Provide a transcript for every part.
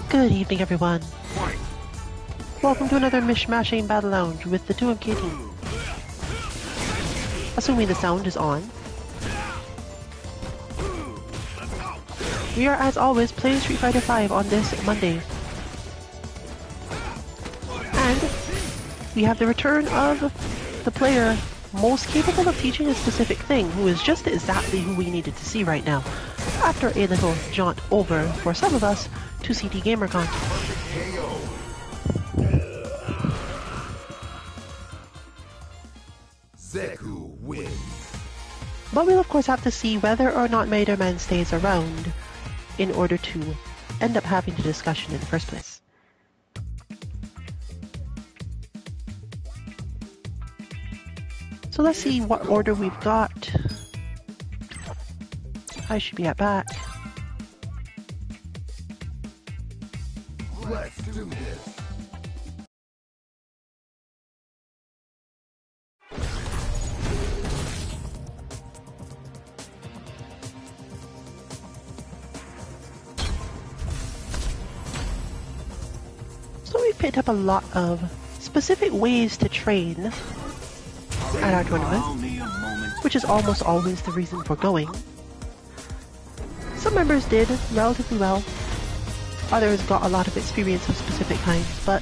Good evening, everyone. Welcome to another Mish-Mashing Battle Lounge with the 2MK team. Assuming the sound is on. We are, as always, playing Street Fighter V on this Monday. And we have the return of the player most capable of teaching a specific thing, who is just exactly who we needed to see right now, after a little jaunt over, for some of us, to CT GamerCon. Zeku wins. But we'll of course have to see whether or not Materman stays around in order to end up having the discussion in the first place. So let's see what order we've got. I should be at back. Let's do this. So we've picked up a lot of specific ways to train at our tournament, which is almost always the reason for going. Some members did relatively well, others got a lot of experience of specific kinds, but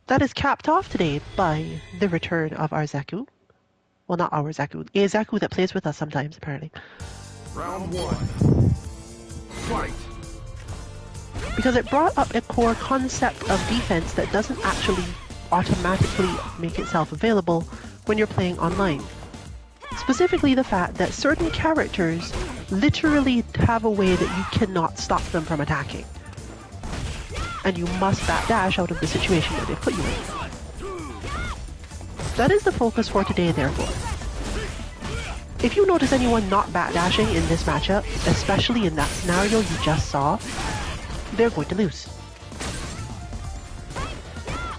that is capped off today by the return of our Zeku. Well, not our Zeku, a Zeku that plays with us sometimes, apparently. Round one. Fight. Because it brought up a core concept of defense that doesn't actually automatically make itself available when you're playing online. Specifically the fact that certain characters literally have a way that you cannot stop them from attacking. And you must backdash out of the situation that they put you in. That is the focus for today, therefore. If you notice anyone not backdashing in this matchup, especially in that scenario you just saw, they're going to lose.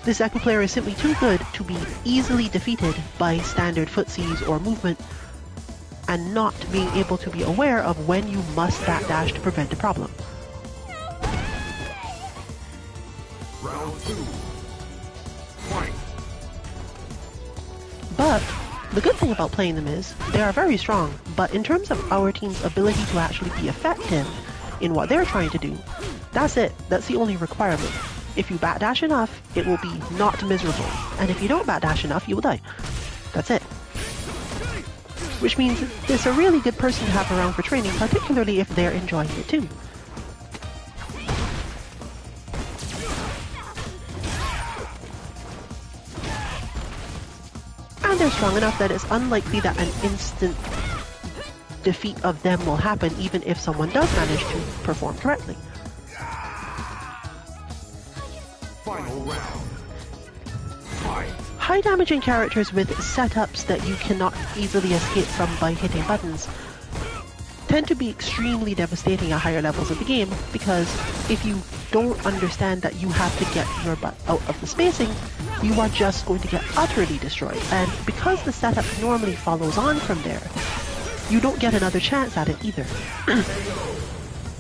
This Zeku player is simply too good to be easily defeated by standard footsies or movement, and not being able to be aware of when you must backdash to prevent a problem. Round two. Fight. But the good thing about playing them is they are very strong, but in terms of our team's ability to actually be effective in what they're trying to do, that's it. That's the only requirement. If you backdash enough, it will be not miserable. And if you don't backdash enough, you will die. That's it. Which means it's a really good person to have around for training, particularly if they're enjoying it too. And they're strong enough that it's unlikely that an instant defeat of them will happen, even if someone does manage to perform correctly. Final round. Fight. High damaging characters with setups that you cannot easily escape from by hitting buttons tend to be extremely devastating at higher levels of the game, because if you don't understand that you have to get your butt out of the spacing, you are just going to get utterly destroyed. And because the setup normally follows on from there, you don't get another chance at it either.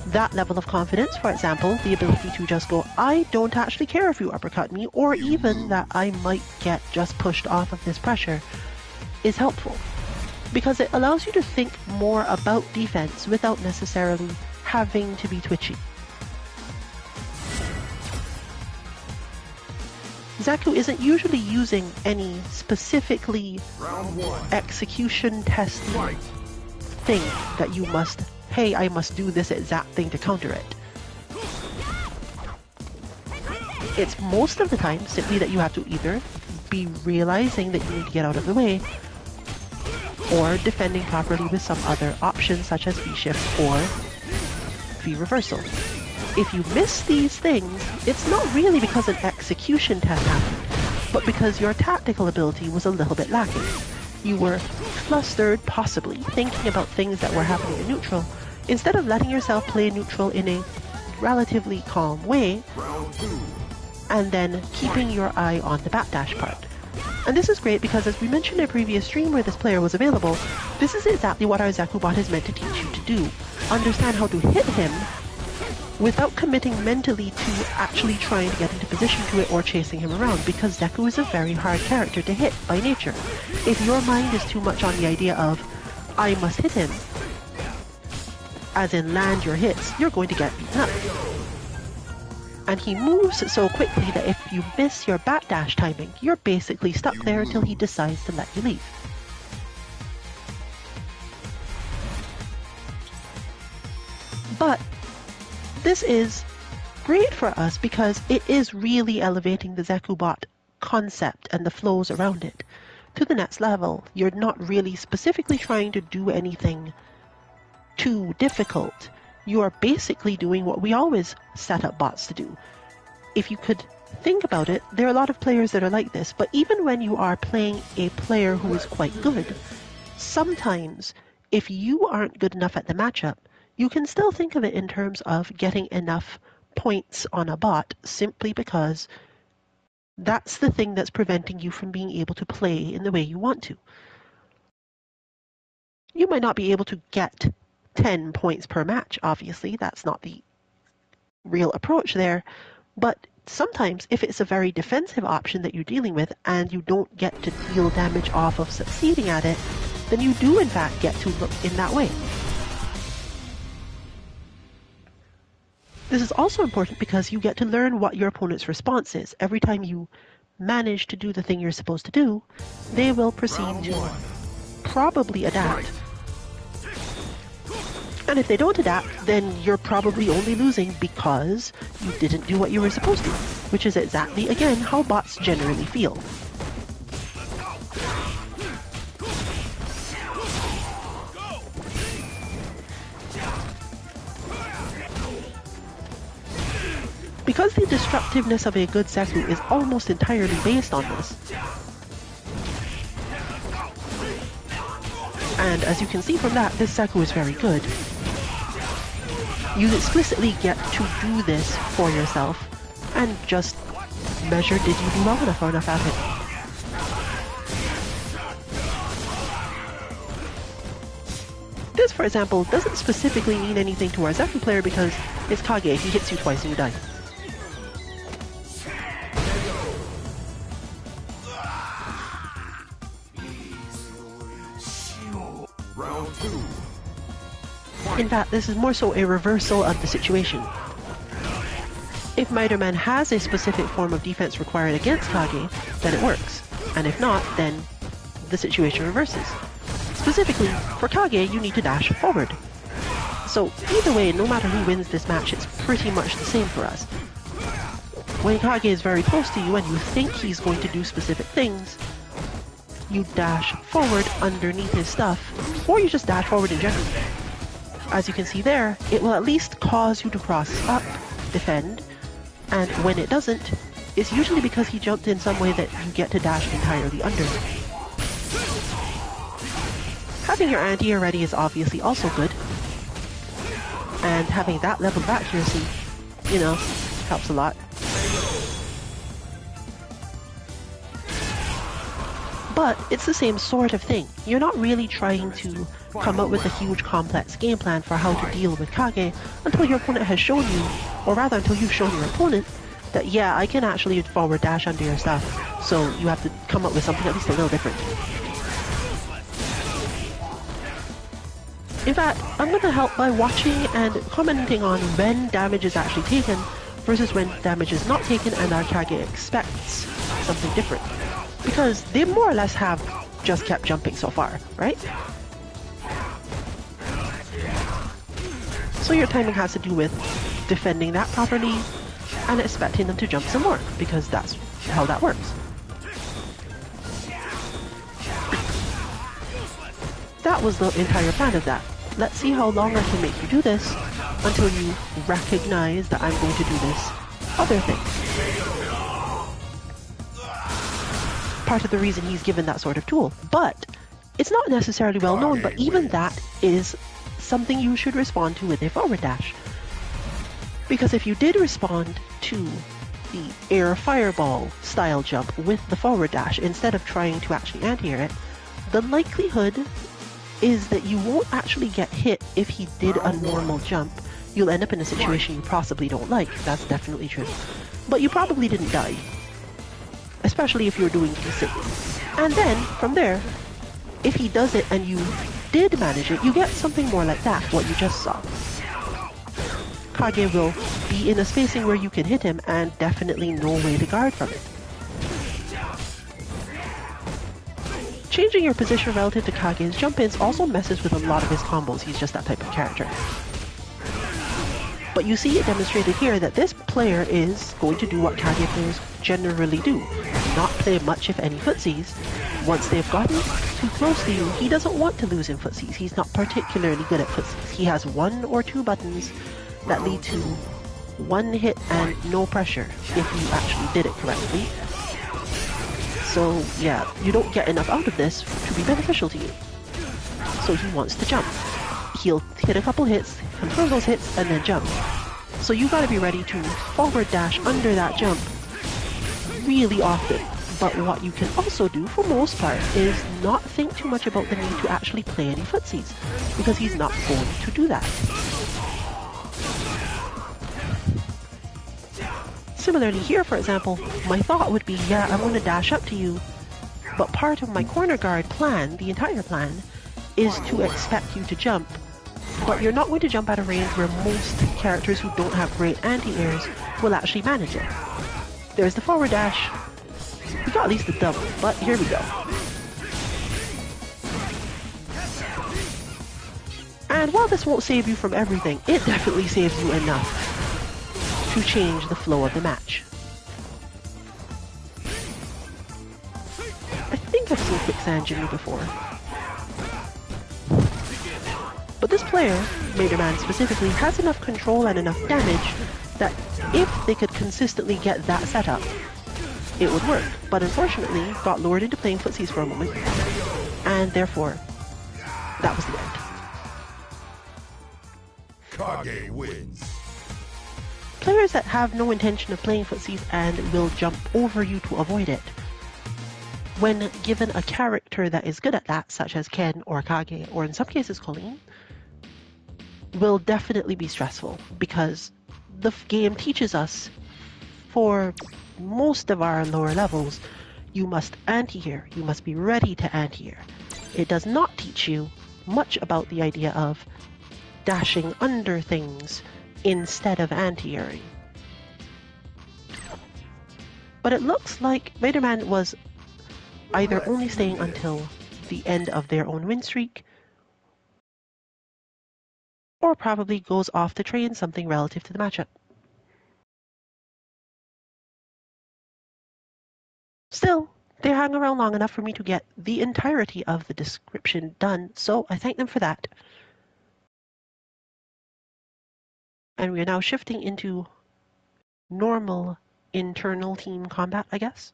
That level of confidence, for example, the ability to just go, I don't actually care if you uppercut me, or even that I might get just pushed off of this pressure, is helpful. Because it allows you to think more about defense without necessarily having to be twitchy. Zeku isn't usually using any specifically execution testing thing that you must, hey, I must do this exact thing to counter it. It's most of the time simply that you have to either be realizing that you need to get out of the way, or defending properly with some other options such as V-shift or V-reversal. If you miss these things, it's not really because an execution test happened, but because your tactical ability was a little bit lacking. You were flustered, possibly, thinking about things that were happening in neutral, instead of letting yourself play neutral in a relatively calm way, and then keeping your eye on the backdash part. And this is great because, as we mentioned in a previous stream where this player was available, this is exactly what our Zeku bot is meant to teach you to do. Understand how to hit him without committing mentally to actually trying to get into position to it or chasing him around, because Deku is a very hard character to hit by nature. If your mind is too much on the idea of, I must hit him, as in land your hits, you're going to get beaten up. And he moves so quickly that if you miss your backdash timing, you're basically stuck there until he decides to let you leave. But this is great for us because it is really elevating the Zekubot concept and the flows around it to the next level. You're not really specifically trying to do anything too difficult. You are basically doing what we always set up bots to do. If you could think about it, there are a lot of players that are like this, but even when you are playing a player who is quite good, sometimes if you aren't good enough at the matchup, you can still think of it in terms of getting enough points on a bot simply because that's the thing that's preventing you from being able to play in the way you want to. You might not be able to get 10 points per match, obviously. That's not the real approach there. But sometimes, if it's a very defensive option that you're dealing with and you don't get to deal damage off of succeeding at it, then you do in fact get to look in that way. This is also important because you get to learn what your opponent's response is. Every time you manage to do the thing you're supposed to do, they will proceed to probably adapt. And if they don't adapt, then you're probably only losing because you didn't do what you were supposed to, which is exactly, again, how bots generally feel. Because the destructiveness of a good Zeku is almost entirely based on this. And as you can see from that, this Zeku is very good. You explicitly get to do this for yourself and just measure, did you do well enough or enough at it. This, for example, doesn't specifically mean anything to our Zeku player because it's Kage, he hits you twice and you die. Round 2. In fact, this is more so a reversal of the situation. If Miterman has a specific form of defense required against Kage, then it works. And if not, then the situation reverses. Specifically, for Kage, you need to dash forward. So either way, no matter who wins this match, it's pretty much the same for us. When Kage is very close to you and you think he's going to do specific things, you dash forward underneath his stuff, or you just dash forward in general. As you can see there, it will at least cause you to cross up, defend, and when it doesn't, it's usually because he jumped in some way that you get to dash entirely under. Having your anti-air ready is obviously also good, and having that level of accuracy, you know, helps a lot. But it's the same sort of thing. You're not really trying to come up with a huge complex game plan for how to deal with Kage until your opponent has shown you, or rather until you've shown your opponent, that yeah, I can actually forward dash under your stuff, so you have to come up with something at least a little different. In fact, I'm going to help by watching and commenting on when damage is actually taken versus when damage is not taken and our Kage expects something different. Because they more or less have just kept jumping so far, right? So your timing has to do with defending that properly and expecting them to jump some more, because that's how that works. That was the entire plan of that. Let's see how long I can make you do this until you recognize that I'm going to do this other thing. Part of the reason he's given that sort of tool. But it's not necessarily well known, but even that is something you should respond to with a forward dash. Because if you did respond to the air fireball style jump with the forward dash instead of trying to actually anti-air it, the likelihood is that you won't actually get hit if he did a normal jump. you'll end up in a situation you possibly don't like. That's definitely true. But you probably didn't die. Especially if you're doing Kisei. And then, from there, if he does it and you did manage it, you get something more like that, what you just saw. Kage will be in a spacing where you can hit him and definitely no way to guard from it. Changing your position relative to Kage's jump-ins also messes with a lot of his combos. He's just that type of character. But you see it demonstrated here that this player is going to do what Kage players generally do. Not play much if any footsies. Once they've gotten too close to you, he doesn't want to lose in footsies. He's not particularly good at footsies. He has 1 or 2 buttons that lead to 1 hit and no pressure if you actually did it correctly. So yeah, you don't get enough out of this to be beneficial to you. So he wants to jump. He'll hit a couple hits, confirm those hits, and then jump. So you gotta be ready to forward dash under that jump really often. But what you can also do, for most part, is not think too much about the need to actually play any footsies, because he's not going to do that. Similarly here, for example, my thought would be, yeah, I'm going to dash up to you, but part of my corner guard plan, the entire plan, is to expect you to jump. But you're not going to jump at a range where most characters who don't have great anti-airs will actually manage it. There's the forward dash. We got at least the double, but here we go. And while this won't save you from everything, it definitely saves you enough to change the flow of the match. I think I've seen Quicksand Jimmy before. But this player, Materman specifically, has enough control and enough damage that if they could consistently get that setup, it would work. But unfortunately, got lured into playing footsies for a moment, and therefore, that was the end. Kage wins. Players that have no intention of playing footsies and will jump over you to avoid it, when given a character that is good at that, such as Ken or Kage, or in some cases Colleen, will definitely be stressful, because the game teaches us, for most of our lower levels, you must anti-air, you must be ready to anti-air. It does not teach you much about the idea of dashing under things instead of anti-airing. But it looks like Materman was either only staying until the end of their own win streak, or probably goes off to train something relative to the matchup. Still, they hung around long enough for me to get the entirety of the description done, so I thank them for that. And we are now shifting into normal internal team combat, I guess.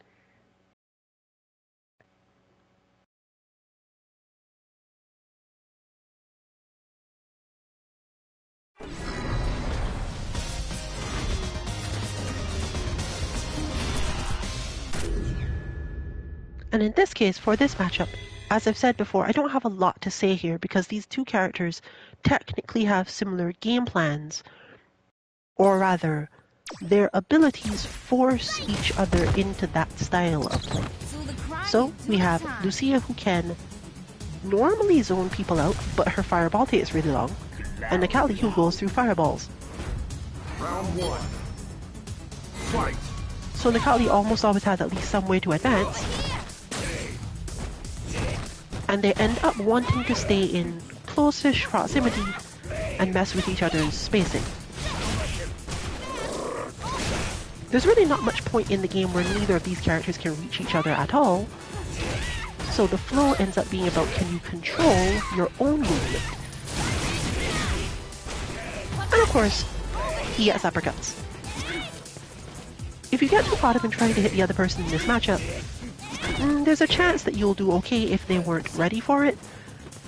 And in this case, for this matchup, as I've said before, I don't have a lot to say here because these two characters technically have similar game plans, or rather, their abilities force each other into that style of play. So we have Lucia, who can normally zone people out, but her fireball takes really long, and Nakali, who goes through fireballs. Round 1. Fight. So Nakali almost always has at least some way to advance, and they end up wanting to stay in close-ish proximity and mess with each other's spacing. There's really not much point in the game where neither of these characters can reach each other at all, so the flow ends up being about, can you control your own movement? And of course, he gets uppercuts. If you get too caught up in trying to hit the other person in this matchup, there's a chance that you'll do okay if they weren't ready for it,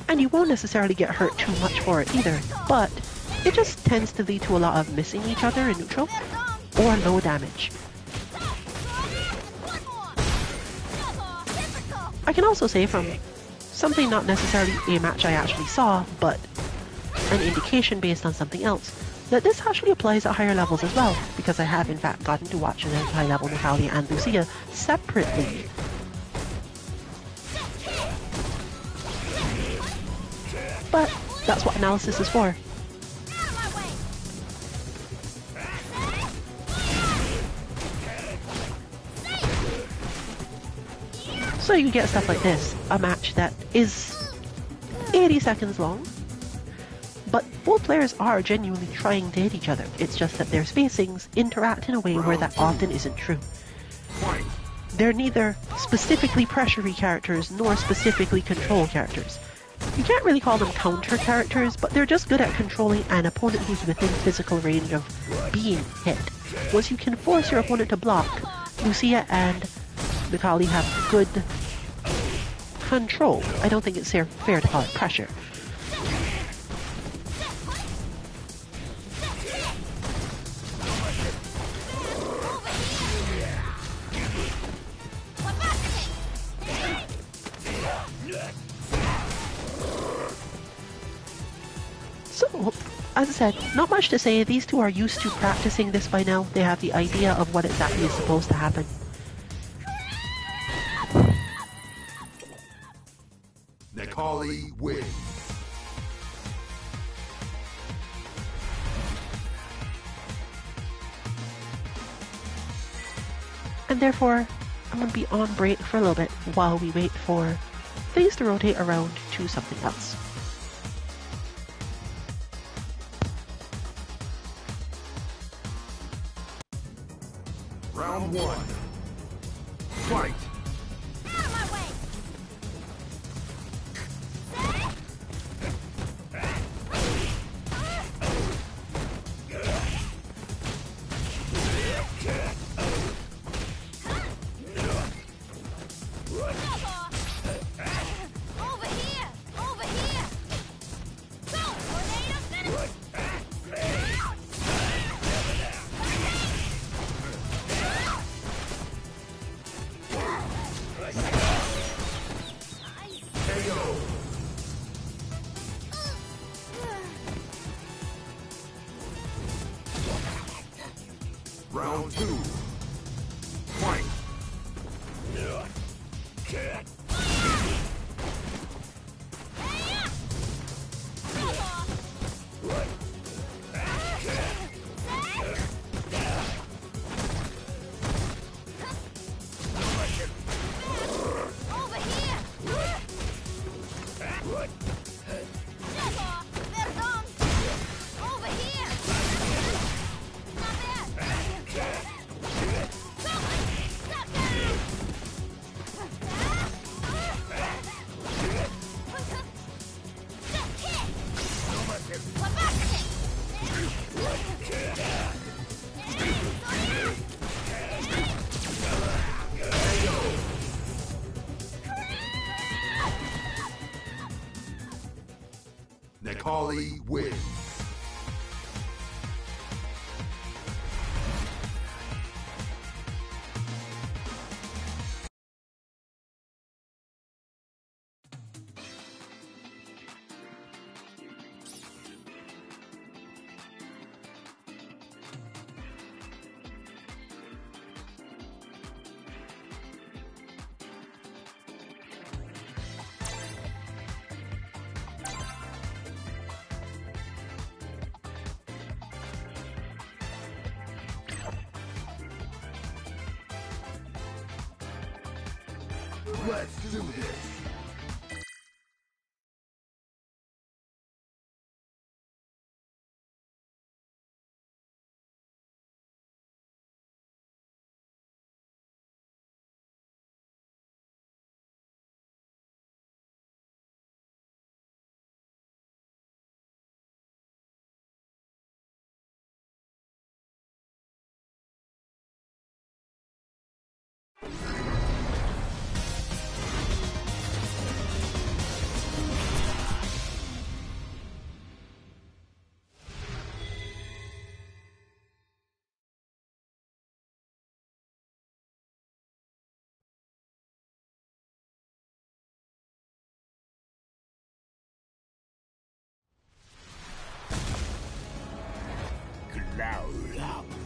and you won't necessarily get hurt too much for it either, but it just tends to lead to a lot of missing each other in neutral, or low damage. I can also say from something not necessarily a match I actually saw, but an indication based on something else, that this actually applies at higher levels as well, because I have in fact gotten to watch the high level Natalia and Lucia separately. But that's what analysis is for. So you get stuff like this, a match that is 80 seconds long, but both players are genuinely trying to hit each other. It's just that their spacings interact in a way where that often isn't true. They're neither specifically pressure-y characters nor specifically control characters. You can't really call them counter characters, but they're just good at controlling an opponent who's within physical range of being hit. Once you can force your opponent to block, Lucia and Natalia have good control. I don't think it's fair to call it pressure. So, as I said, not much to say. These two are used to practicing this by now. They have the idea of what exactly is supposed to happen. Nekali wins. And therefore, I'm going to be on break for a little bit while we wait for things to rotate around to something else. Round one. Fight! Round two. Fight! Nekali wins. Let's do this.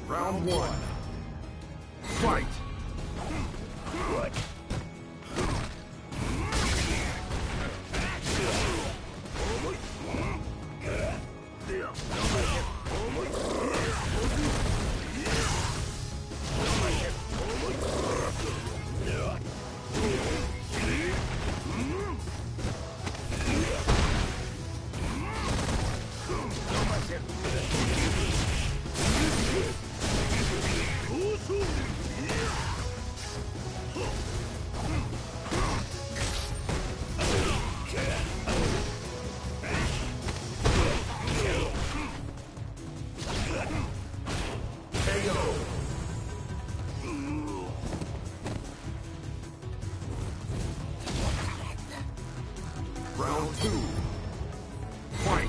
Round one. Fight! Round two. Fight!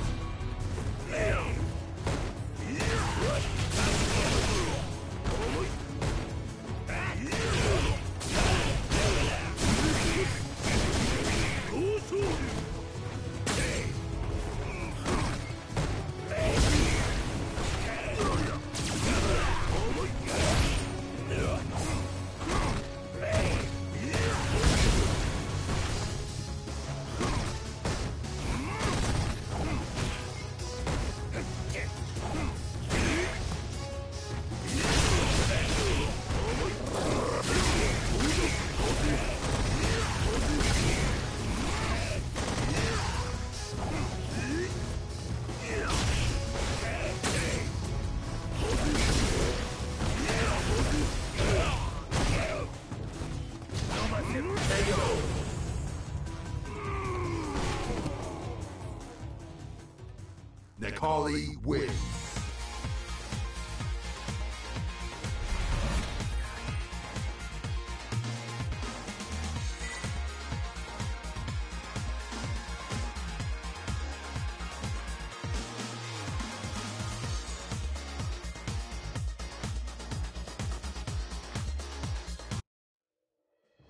Necali wins.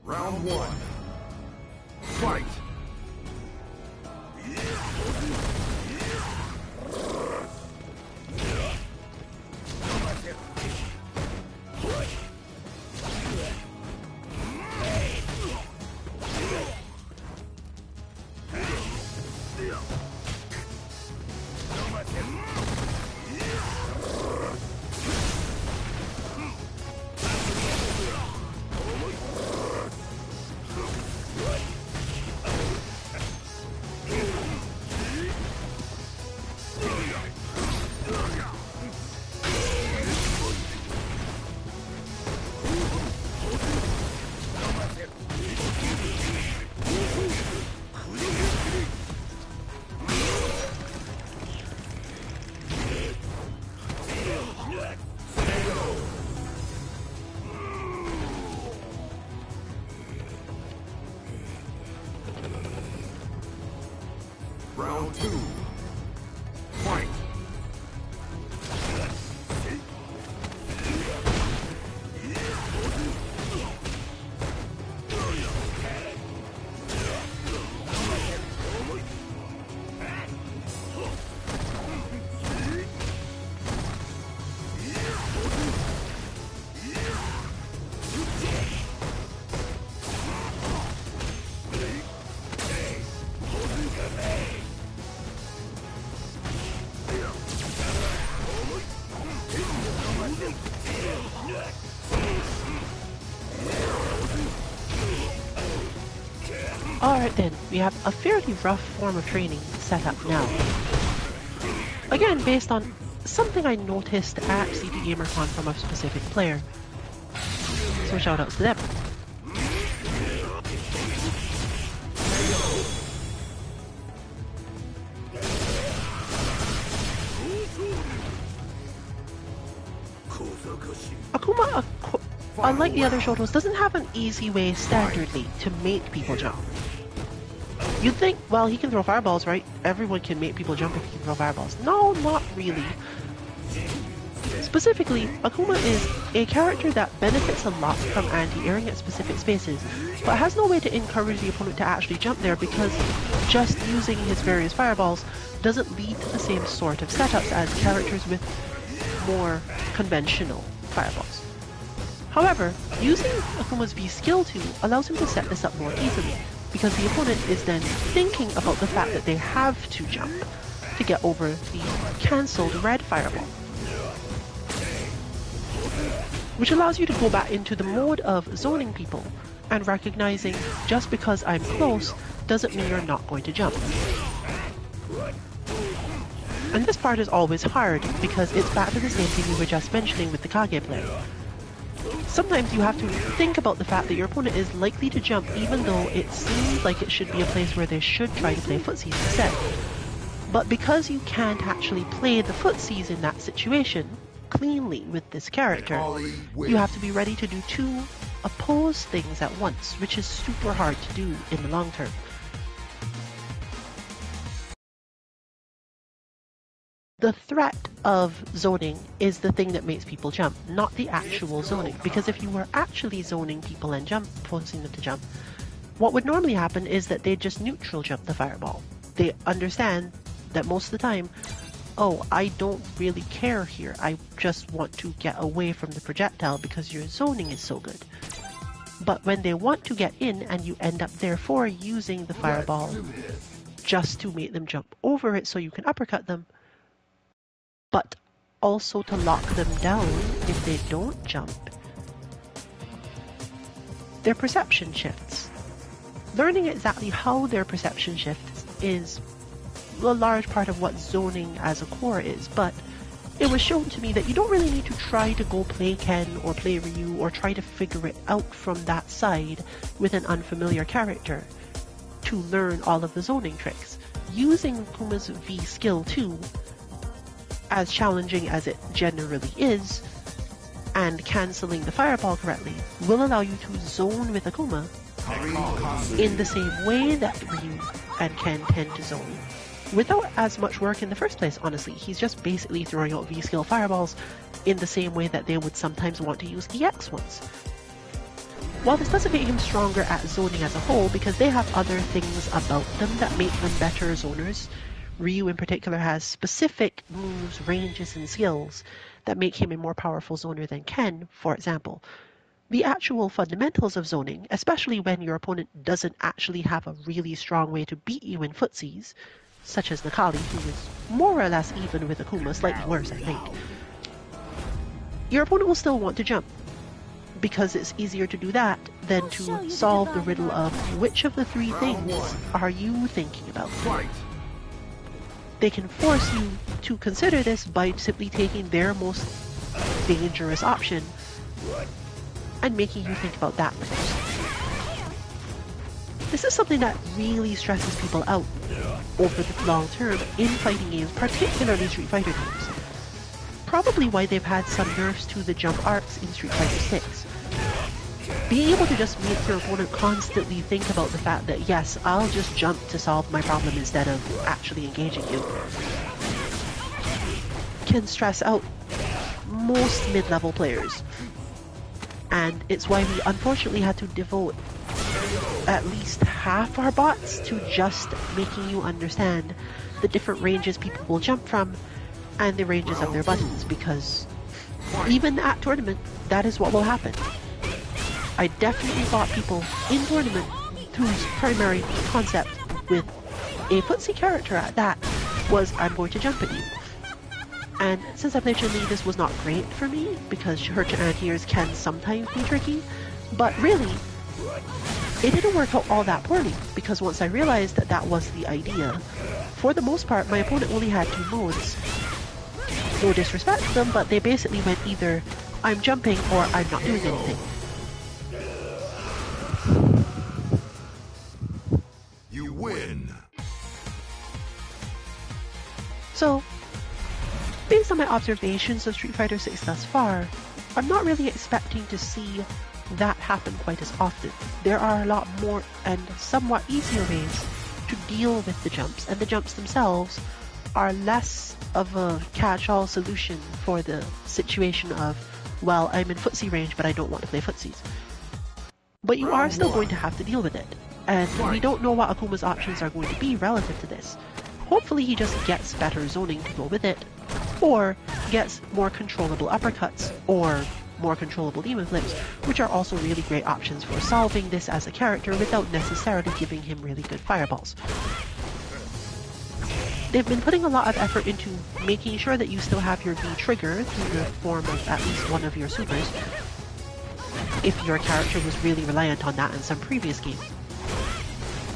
Round one. Fight! Round two. Fight! Alright then, we have a fairly rough form of training set up now. Again, based on something I noticed at CD GamerCon from a specific player. So shout out to them. Akuma, unlike the other Shotos, doesn't have an easy way standardly to make people jump. You'd think, well, he can throw fireballs, right? Everyone can make people jump if he can throw fireballs. No, not really. Specifically, Akuma is a character that benefits a lot from anti-airing at specific spaces, but has no way to encourage the opponent to actually jump there because just using his various fireballs doesn't lead to the same sort of setups as characters with more conventional fireballs. However, using Akuma's V skill 2 allows him to set this up more easily, because the opponent is then thinking about the fact that they have to jump to get over the cancelled red fireball. Which allows you to go back into the mode of zoning people and recognizing just because I'm close doesn't mean you're not going to jump. And this part is always hard because it's back to the same thing we were just mentioning with the Kage play. Sometimes you have to think about the fact that your opponent is likely to jump even though it seems like it should be a place where they should try to play footsies instead. But because you can't actually play the footsies in that situation cleanly with this character, you have to be ready to do two opposed things at once, which is super hard to do in the long term. The threat of zoning is the thing that makes people jump, not the actual zoning. Because if you were actually zoning people and forcing them to jump, what would normally happen is that they just neutral jump the fireball. They understand that most of the time, oh, I don't really care here. I just want to get away from the projectile because your zoning is so good. But when they want to get in and you end up therefore using the fireball just to make them jump over it so you can uppercut them, but also to lock them down if they don't jump, their perception shifts. Learning exactly how their perception shifts is a large part of what zoning as a core is, but it was shown to me that you don't really need to try to go play Ken or play Ryu or try to figure it out from that side with an unfamiliar character to learn all of the zoning tricks. Using Kuma's V skill 2, as challenging as it generally is, and cancelling the fireball correctly, will allow you to zone with Akuma in the same way that Ryu and Ken tend to zone, without as much work in the first place, honestly. He's just basically throwing out V-skill fireballs in the same way that they would sometimes want to use EX ones. While this doesn't make him stronger at zoning as a whole, because they have other things about them that make them better zoners. Ryu in particular has specific moves, ranges, and skills that make him a more powerful zoner than Ken, for example. The actual fundamentals of zoning, especially when your opponent doesn't actually have a really strong way to beat you in footsies, such as Nakali, who is more or less even with Akuma, slightly worse I think, your opponent will still want to jump, because it's easier to do that than to solve the riddle of which of the three things are you thinking about. They can force you to consider this by simply taking their most dangerous option and making you think about that first. This is something that really stresses people out over the long term in fighting games, particularly Street Fighter games. Probably why they've had some nerfs to the jump arcs in Street Fighter 6. Being able to just make your opponent constantly think about the fact that, yes, I'll just jump to solve my problem instead of actually engaging you, can stress out most mid-level players. And it's why we unfortunately had to devote at least half our bots to just making you understand the different ranges people will jump from and the ranges of their buttons, because even at tournament, that is what will happen. I definitely fought people in tournament whose primary concept with a footsie character at that was, I'm going to jump at you. And since I played Chun-Li, this was not great for me, because her anti-airs can sometimes be tricky, but really, it didn't work out all that poorly, because once I realized that that was the idea, for the most part, my opponent only had two modes. No disrespect to them, but they basically went either, I'm jumping, or I'm not doing anything. You win. So, based on my observations of Street Fighter 6 thus far, I'm not really expecting to see that happen quite as often. There are a lot more and somewhat easier ways to deal with the jumps, and the jumps themselves are less of a catch-all solution for the situation of, well, I'm in footsie range but I don't want to play footsies. But you are still going to have to deal with it, and we don't know what Akuma's options are going to be relative to this. Hopefully he just gets better zoning to go with it, or gets more controllable uppercuts or more controllable demon flips, which are also really great options for solving this as a character without necessarily giving him really good fireballs. They've been putting a lot of effort into making sure that you still have your V trigger through the form of at least one of your supers, if your character was really reliant on that in some previous game.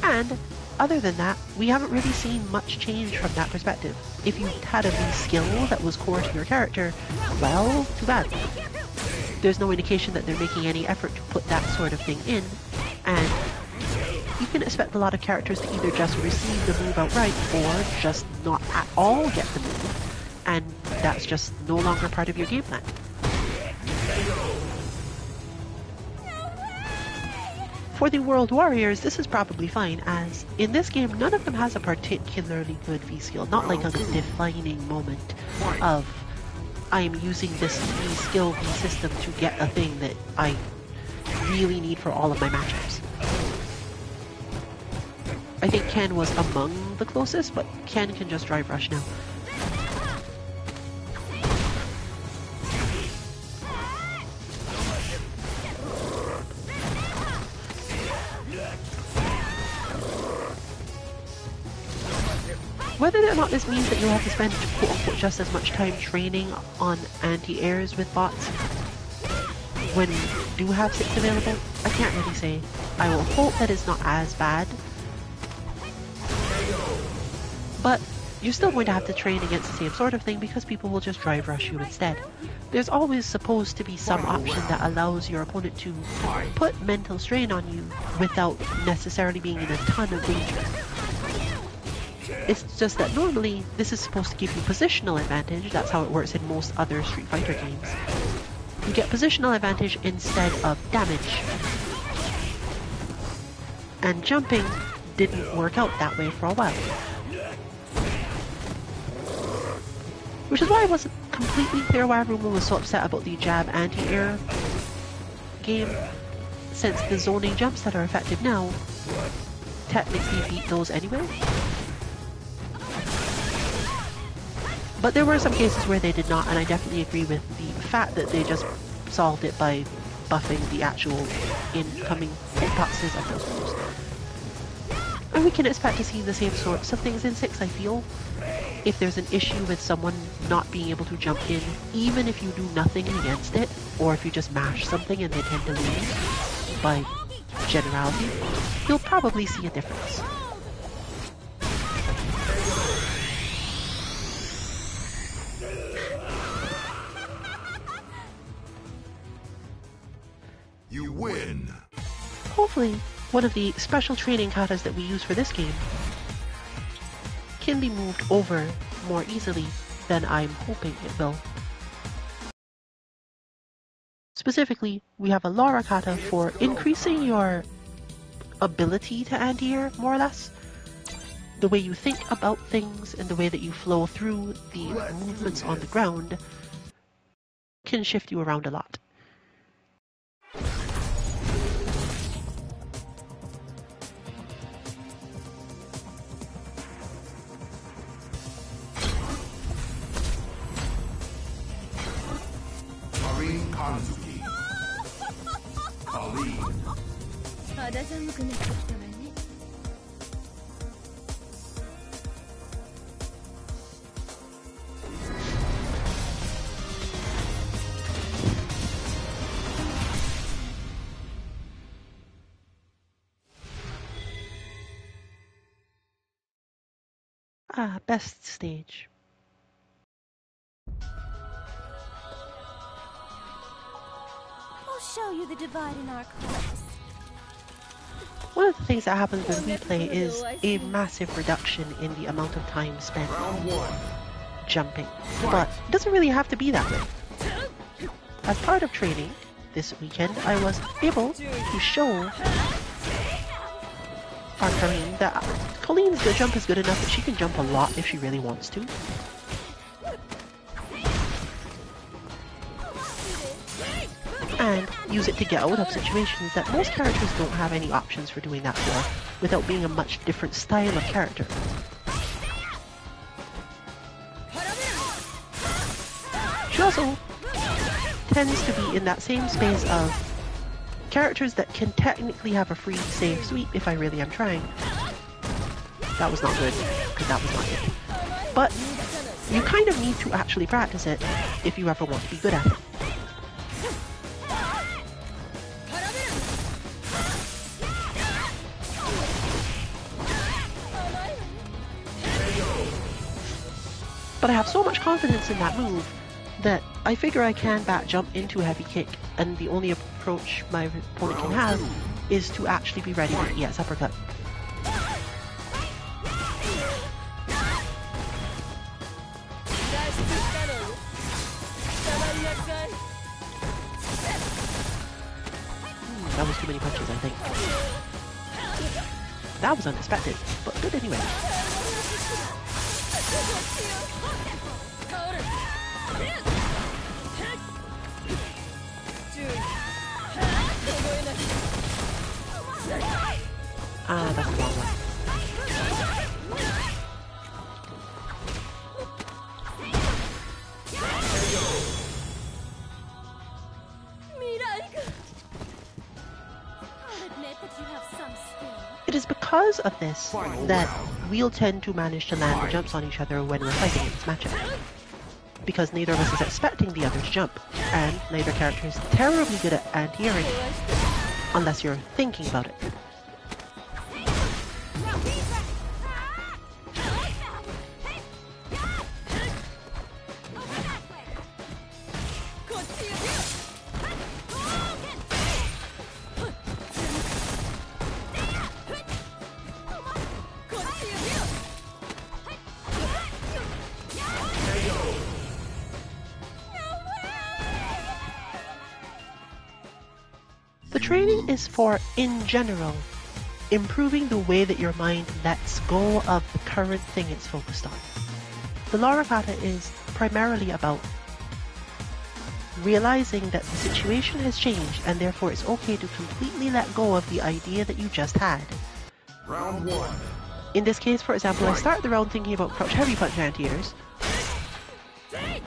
And other than that, we haven't really seen much change from that perspective. If you had a V skill that was core to your character, well, too bad. There's no indication that they're making any effort to put that sort of thing in, and you can expect a lot of characters to either just receive the move outright or just not at all get the move, and that's just no longer part of your game plan. For the World Warriors, this is probably fine, as in this game none of them has a particularly good V skill, not like a defining moment of I am using this V skill V system to get a thing that I really need for all of my matchups. I think Ken was among the closest, but Ken can just drive rush now. Whether or not this means that you'll have to spend quote-unquote just as much time training on anti-airs with bots when you do have 6 available, I can't really say. I will hope that it's not as bad, but you're still going to have to train against the same sort of thing because people will just drive rush you instead. There's always supposed to be some option that allows your opponent to put mental strain on you without necessarily being in a ton of danger. It's just that normally this is supposed to give you positional advantage. That's how it works in most other Street Fighter games. You get positional advantage instead of damage. And jumping didn't work out that way for a while. Which is why I wasn't completely clear why everyone was so upset about the jab anti-air game, since the zoning jumps that are effective now technically beat those anyway. But there were some cases where they did not, and I definitely agree with the fact that they just solved it by buffing the actual incoming hitboxes of those moves. And we can expect to see the same sorts of things in 6, I feel. If there's an issue with someone not being able to jump in, even if you do nothing against it, or if you just mash something and they tend to lose, by generality, you'll probably see a difference. You win! Hopefully, one of the special training katas that we use for this game can be moved over more easily than I'm hoping it will. Specifically, we have a Laura kata for increasing your ability to anti-air, more or less. The way you think about things and the way that you flow through the movements on the ground can shift you around a lot. Kanzuki. Ali. Ah, best stage. Show you the divide in our class. One of the things that happens when we play is a massive reduction in the amount of time spent jumping, but it doesn't really have to be that way. As part of training this weekend, I was able to show our Colleen that Colleen's jump is good enough that she can jump a lot if she really wants to. And use it to get out of situations that most characters don't have any options for doing that for, without being a much different style of character. also tends to be in that same space of characters that can technically have a free save sweep if I really am trying. That was not good, because that was not it. But you kind of need to actually practice it if you ever want to be good at it. But I have so much confidence in that move that I figure I can back jump into a heavy kick, and the only approach my opponent can have is to actually be ready with ES uppercut. That was too many punches, I think. That was unexpected, but good anyway. Ah, that's the wrong one. It is because of this that we'll tend to manage to land the jumps on each other when we're fighting in this matchup. Because neither of us is expecting the other to jump, and neither character is terribly good at anti-airing, unless you're thinking about it. The training is for, in general, improving the way that your mind lets go of the current thing it's focused on. The Laura Kata is primarily about realizing that the situation has changed and therefore it's okay to completely let go of the idea that you just had. Round 1. In this case, for example, I start the round thinking about crouch heavy punch anti-airs, and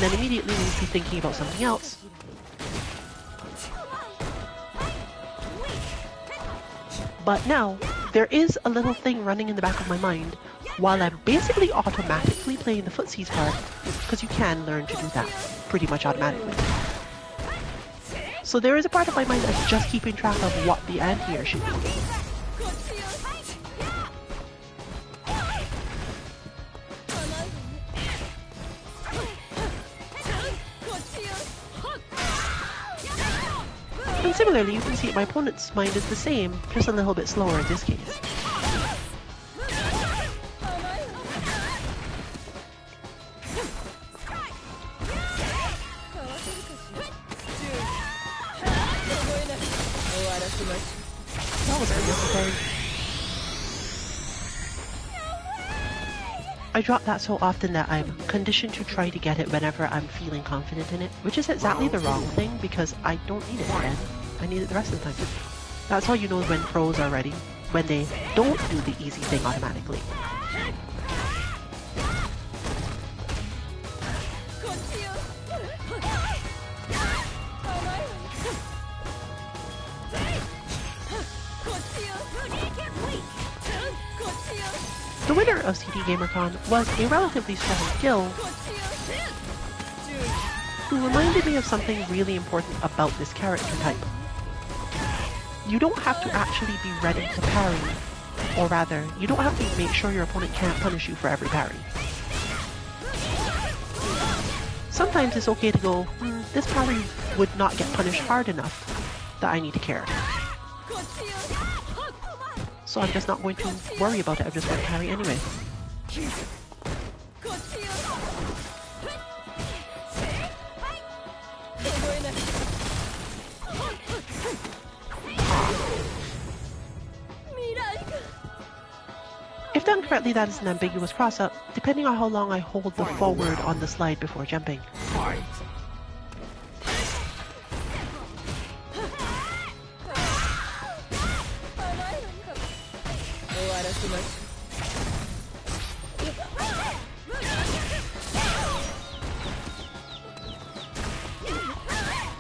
then immediately move to thinking about something else. But now, there is a little thing running in the back of my mind while I'm basically automatically playing the footsies part, because you can learn to do that pretty much automatically. So there is a part of my mind that's just keeping track of what the anti-air should be. And similarly, you can see my opponent's mind is the same, just a little bit slower in this case. That was unnecessary. I drop that so often that I'm conditioned to try to get it whenever I'm feeling confident in it, which is exactly the wrong thing because I don't need it then. I need it the rest of the time. That's how you know when pros are ready, when they don't do the easy thing automatically. The winner of CD GamerCon was a relatively strong Gil who reminded me of something really important about this character type. You don't have to actually be ready to parry, or rather, you don't have to make sure your opponent can't punish you for every parry. Sometimes it's okay to go, this parry would not get punished hard enough that I need to care. So I'm just not going to worry about it, I'm just going to parry anyway. If done correctly, that is an ambiguous cross-up, depending on how long I hold the forward on the slide before jumping.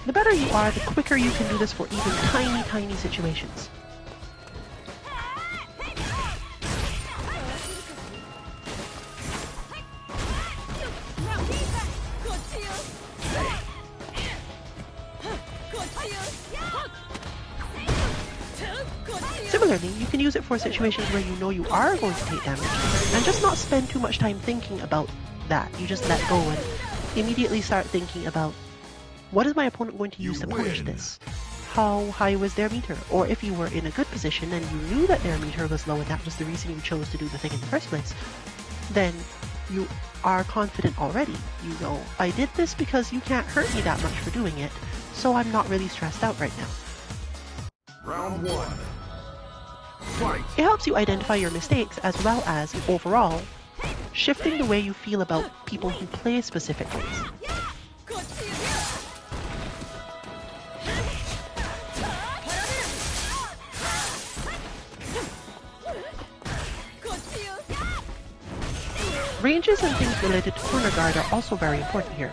The better you are, the quicker you can do this for even tiny, tiny situations. Similarly, you can use it for situations where you know you are going to take damage, and just not spend too much time thinking about that. You just let go and immediately start thinking about, what is my opponent going to use to punish this? How high was their meter? Or if you were in a good position and you knew that their meter was low and that was the reason you chose to do the thing in the first place, then you are confident already. You know, I did this because you can't hurt me that much for doing it, so I'm not really stressed out right now. Round 1. Fight. It helps you identify your mistakes as well as, overall, shifting the way you feel about people who play specific ways. Ranges and things related to corner guard are also very important here.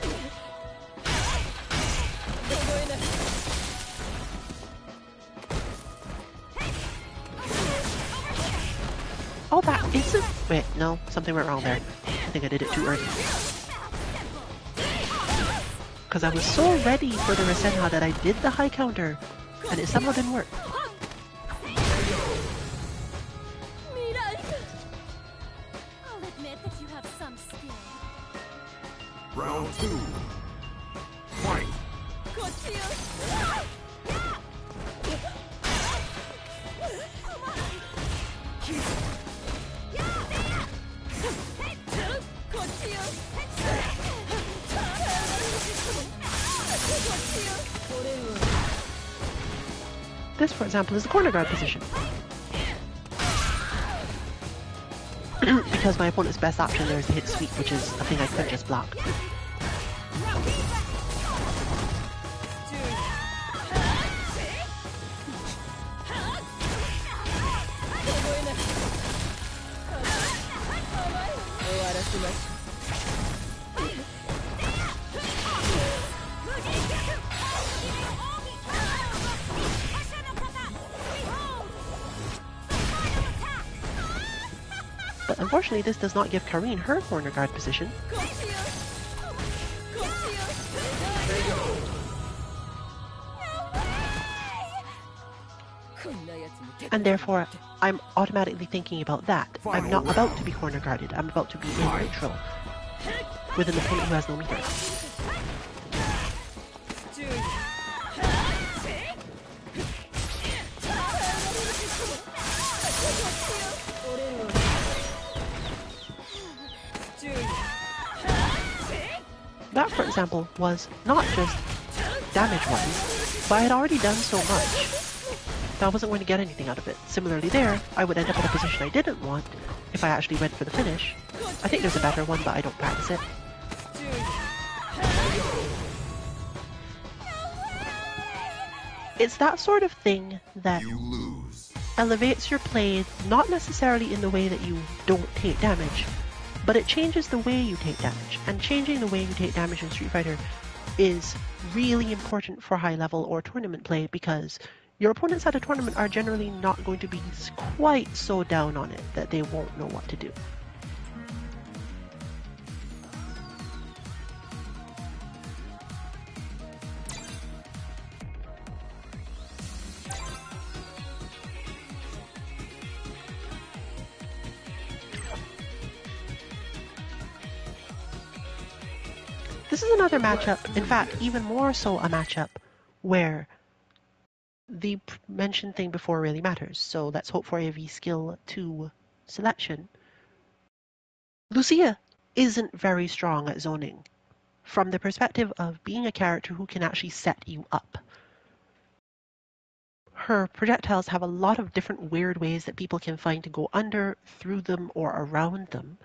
Oh, that isn't... Wait, no, something went wrong there. I think I did it too early. Because I was so ready for the Rasenha that I did the high counter, and it somehow didn't work. I'll admit that you have some skill. Round 2. Fight. This, for example, is the corner guard position. Because my opponent's best option there is to hit sweep, which is a thing I could just block. But unfortunately, this does not give Karine her corner guard position. And therefore, I'm automatically thinking about that. I'm not about to be corner guarded, I'm about to be in neutral with an opponent who has no meter. That, for example, was not just damage-wise, but I had already done so much that I wasn't going to get anything out of it. Similarly there, I would end up in a position I didn't want if I actually went for the finish. I think there's a better one, but I don't practice it. It's that sort of thing that elevates your play, not necessarily in the way that you don't take damage, but it changes the way you take damage. And changing the way you take damage in Street Fighter is really important for high level or tournament play, because your opponents at a tournament are generally not going to be quite so down on it that they won't know what to do. This is another matchup, in fact, even more so a matchup, where the mentioned thing before really matters. So let's hope for a V-Skill 2 selection. Lucia isn't very strong at zoning, from the perspective of being a character who can actually set you up. Her projectiles have a lot of different weird ways that people can find to go under, through them, or around them.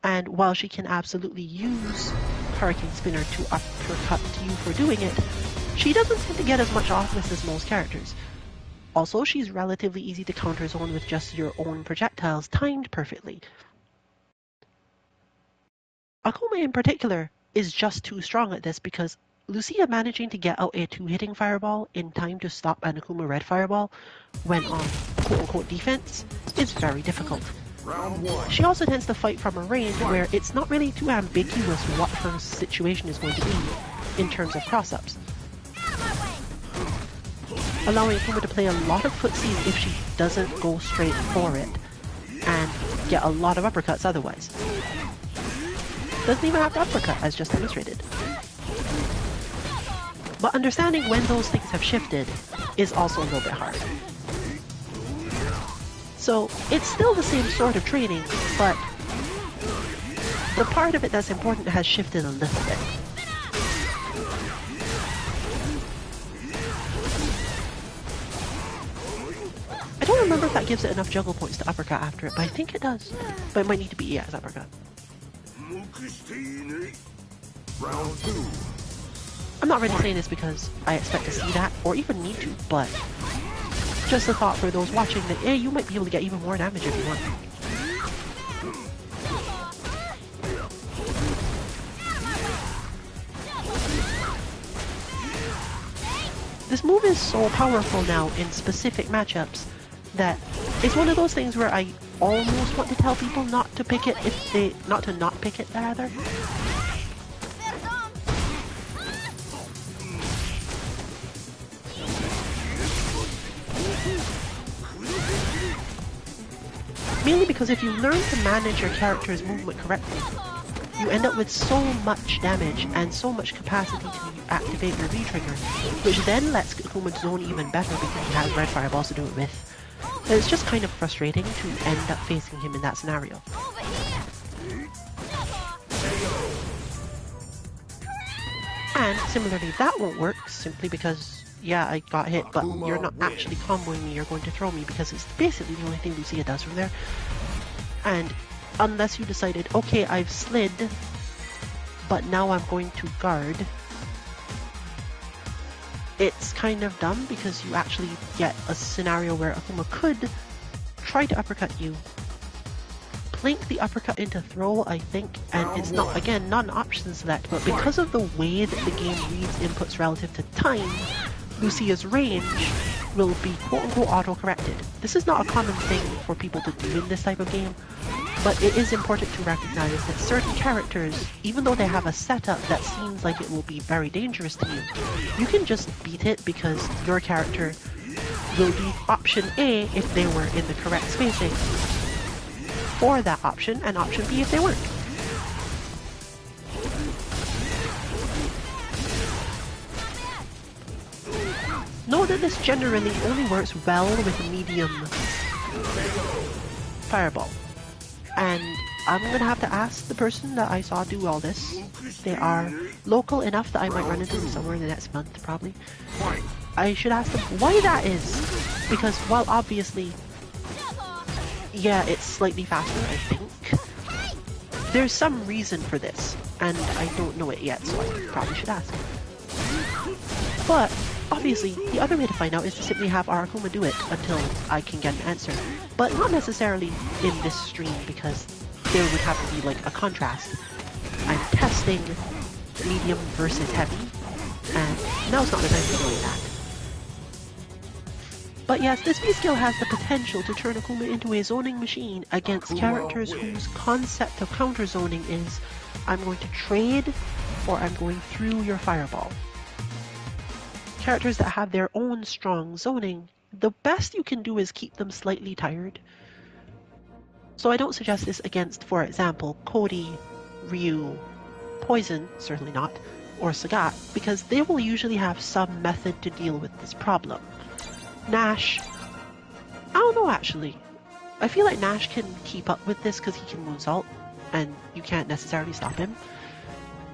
And while she can absolutely use Hurricane Spinner to uppercut you for doing it, she doesn't tend to get as much off this as most characters. Also, she's relatively easy to counter zone with just your own projectiles timed perfectly. Akome in particular is just too strong at this because Lucia managing to get out a 2-hitting fireball in time to stop an Akuma red fireball when on quote-unquote defense is very difficult. Round 1. She also tends to fight from a range where it's not really too ambiguous what her situation is going to be in terms of cross-ups, allowing Akuma to play a lot of footsies if she doesn't go straight for it, and get a lot of uppercuts otherwise. Doesn't even have to uppercut, as just demonstrated. But understanding when those things have shifted is also a little bit hard. So it's still the same sort of training, but the part of it that's important has shifted a little bit. I don't remember if that gives it enough juggle points to uppercut after it, but I think it does. But it might need to be EX uppercut. Round 2. I'm not really saying this because I expect to see that, or even need to, but just a thought for those watching that, hey, you might be able to get even more damage if you want. This move is so powerful now in specific matchups that it's one of those things where I almost want to tell people not to pick it if they, not pick it rather. Mainly because if you learn to manage your character's movement correctly, you end up with so much damage and so much capacity to activate your V-trigger, which then lets Akuma zone even better because he has red fireballs to do it with. And it's just kind of frustrating to end up facing him in that scenario. And similarly, that won't work simply because, yeah, I got hit, but you're not actually comboing me, you're going to throw me because it's basically the only thing Lucia does from there. And unless you decided, okay, I've slid, but now I'm going to guard, it's kind of dumb because you actually get a scenario where Akuma could try to uppercut you, plink the uppercut into throw, I think, and it's not, again, not an option select, but because of the way that the game reads inputs relative to time, Lucia's range will be quote-unquote auto-corrected. This is not a common thing for people to do in this type of game, but it is important to recognize that certain characters, even though they have a setup that seems like it will be very dangerous to you, you can just beat it because your character will do option A if they were in the correct spacing for that option, and option B if they weren't. Know that this generally only works well with a medium fireball. And I'm gonna have to ask the person that I saw do all this. They are local enough that I might run into them somewhere in the next month, probably. I should ask them why that is. Because while obviously, yeah, it's slightly faster, I think, there's some reason for this. And I don't know it yet, so I probably should ask. But obviously, the other way to find out is to simply have our Akuma do it until I can get an answer. But not necessarily in this stream, because there would have to be like a contrast. I'm testing medium versus heavy, and now's not the time to doing that. But yes, this V-skill has the potential to turn Akuma into a zoning machine against characters whose concept of counter-zoning is, I'm going to trade, or I'm going through your fireball. Characters that have their own strong zoning, the best you can do is keep them slightly tired. So I don't suggest this against, for example, Cody, Ryu, Poison, certainly not, or Sagat, because they will usually have some method to deal with this problem. Nash, I don't know actually. I feel like Nash can keep up with this because he can moonsault, and you can't necessarily stop him.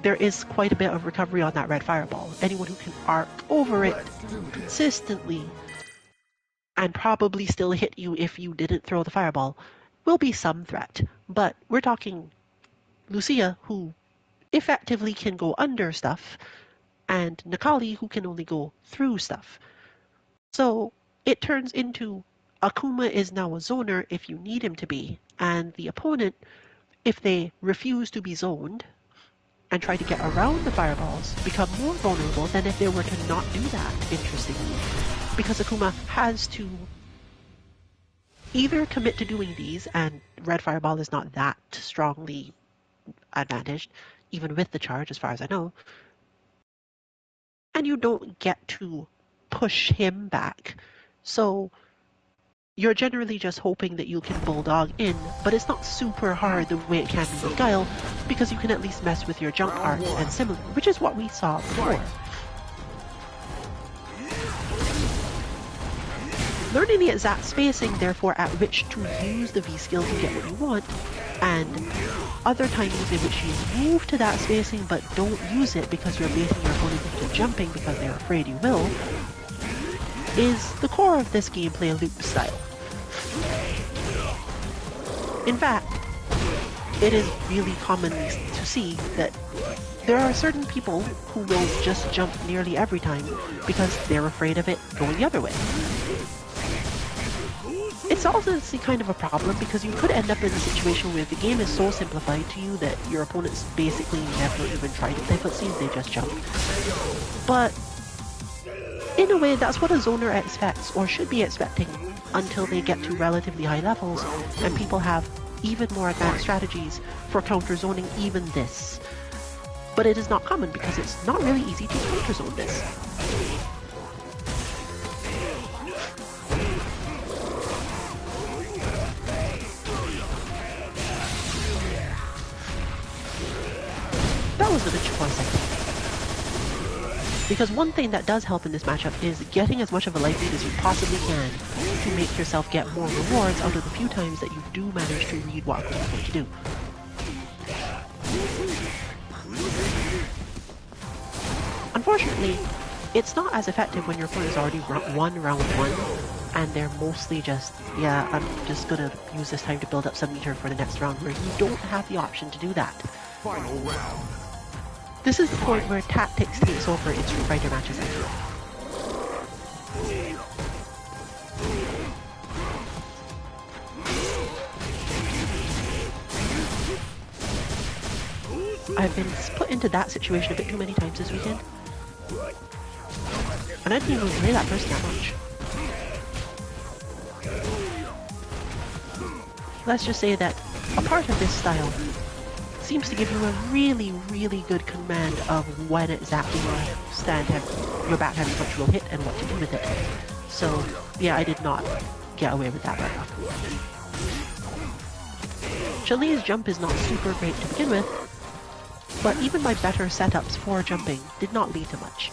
There is quite a bit of recovery on that red fireball. Anyone who can arc over it consistently and probably still hit you if you didn't throw the fireball will be some threat. But we're talking Lucia, who effectively can go under stuff, and Nakali, who can only go through stuff. So it turns into Akuma is now a zoner if you need him to be, and the opponent, if they refuse to be zoned, and try to get around the fireballs become more vulnerable than if they were to not do that, interestingly. Because Akuma has to either commit to doing these, and red fireball is not that strongly advantaged, even with the charge as far as I know, and you don't get to push him back. So you're generally just hoping that you can bulldog in, but it's not super hard the way it can be with Guile, because you can at least mess with your jump arts and similar, which is what we saw before. Learning the exact spacing, therefore, at which to use the V-skill to get what you want, and other times in which you move to that spacing but don't use it because you're baiting your opponent into jumping because they're afraid you will, is the core of this gameplay loop style. In fact, it is really common to see that there are certain people who will just jump nearly every time because they're afraid of it going the other way. It's also kind of a problem because you could end up in a situation where the game is so simplified to you that your opponents basically never even try to play footsies, they just jump. But in a way, that's what a zoner expects, or should be expecting, until they get to relatively high levels, and people have even more advanced strategies for counter-zoning even this. But it is not common because it's not really easy to counter-zone this. That was a bit for a second. Because one thing that does help in this matchup is getting as much of a life lead as you possibly can to make yourself get more rewards out of the few times that you do manage to read what you're going to do. Unfortunately, it's not as effective when your opponent's already won round one, and they're mostly just, yeah, I'm just gonna use this time to build up some meter for the next round, where you don't have the option to do that. Final round. This is the point where tactics takes over in Street Fighter matches, I feel. I've been put into that situation a bit too many times this weekend. And I didn't even play that person that much. Let's just say that a part of this style seems to give you a really, really good command of when exactly your back heavy punch will hit and what to do with it. So, yeah, I did not get away with that right off. Chun-Li's jump is not super great to begin with, but even my better setups for jumping did not lead to much.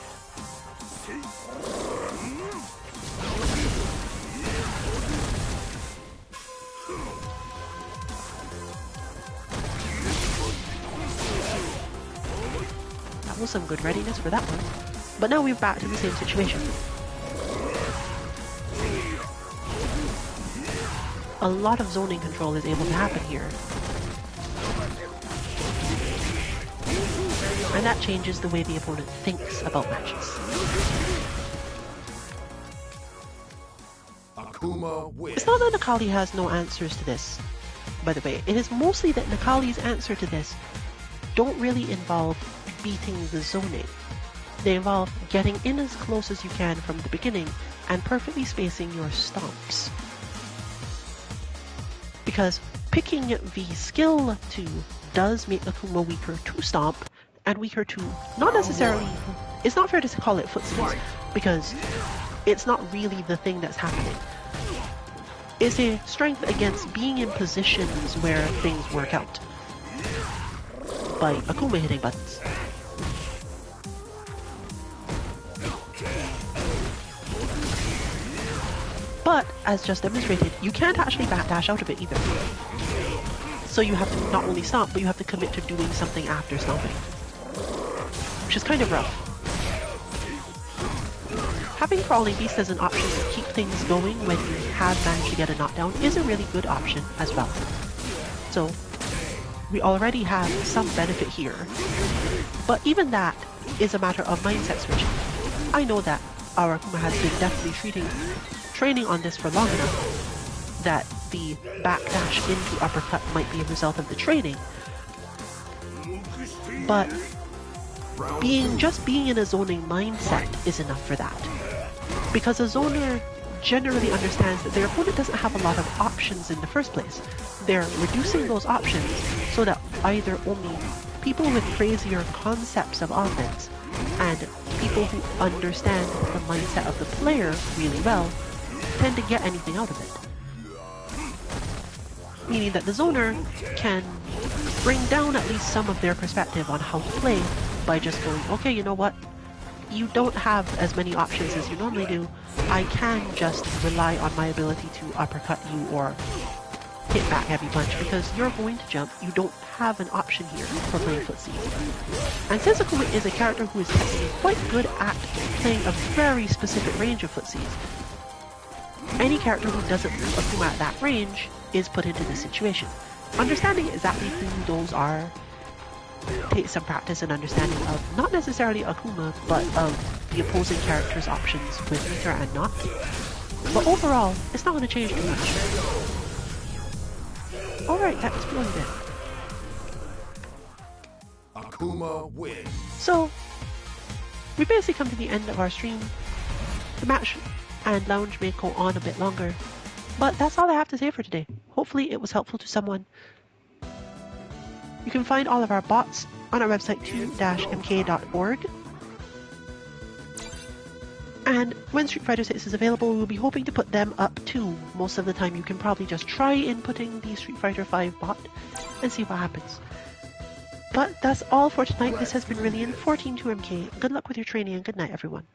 That was some good readiness for that one. But now we're back to the same situation. A lot of zoning control is able to happen here. And that changes the way the opponent thinks about matches. Akuma wins. It's not that Nakali has no answers to this, by the way. It is mostly that Nakali's answer to this don't really involve beating the zoning. They involve getting in as close as you can from the beginning and perfectly spacing your stomps. Because picking the skill to does make Akuma weaker to stomp, and weaker to not necessarily, it's not fair to call it footsteps, because it's not really the thing that's happening. It's a strength against being in positions where things work out by Akuma hitting buttons. But, as just demonstrated, you can't actually backdash out of it either. So you have to not only stomp, but you have to commit to doing something after stomping. Which is kind of rough. Having Crawling Beast as an option to keep things going when you have managed to get a knockdown is a really good option as well. So, we already have some benefit here. But even that is a matter of mindset switching. I know that our Akuma has been definitely training on this for long enough that the backdash into uppercut might be a result of the training. but just being in a zoning mindset is enough for that. Because a zoner generally understands that their opponent doesn't have a lot of options in the first place. They're reducing those options so that either only people with crazier concepts of offense and people who understand the mindset of the player really well tend to get anything out of it. Meaning that the zoner can bring down at least some of their perspective on how to play by just going, okay, you know what? You don't have as many options as you normally do. I can just rely on my ability to uppercut you or hit back heavy punch because you're going to jump. You don't have an option here for playing footsie. And since Akuma is a character who is technically quite good at playing a very specific range of footsies, any character who doesn't move Akuma at that range is put into this situation. Understanding exactly who those are takes some practice and understanding of not necessarily Akuma, but of the opposing character's options with meter and not. But overall, it's not going to change too much. Alright, that explains it. Akuma wins. So, we basically come to the end of our stream. The match and lounge may go on a bit longer, but that's all I have to say for today. Hopefully it was helpful to someone. You can find all of our bots on our website 2-mk.org. And when Street Fighter 6 is available, we'll be hoping to put them up too. Most of the time you can probably just try inputting the Street Fighter 5 bot and see what happens. But that's all for tonight. This has been Rillian for Team 2MK. Good luck with your training and good night everyone.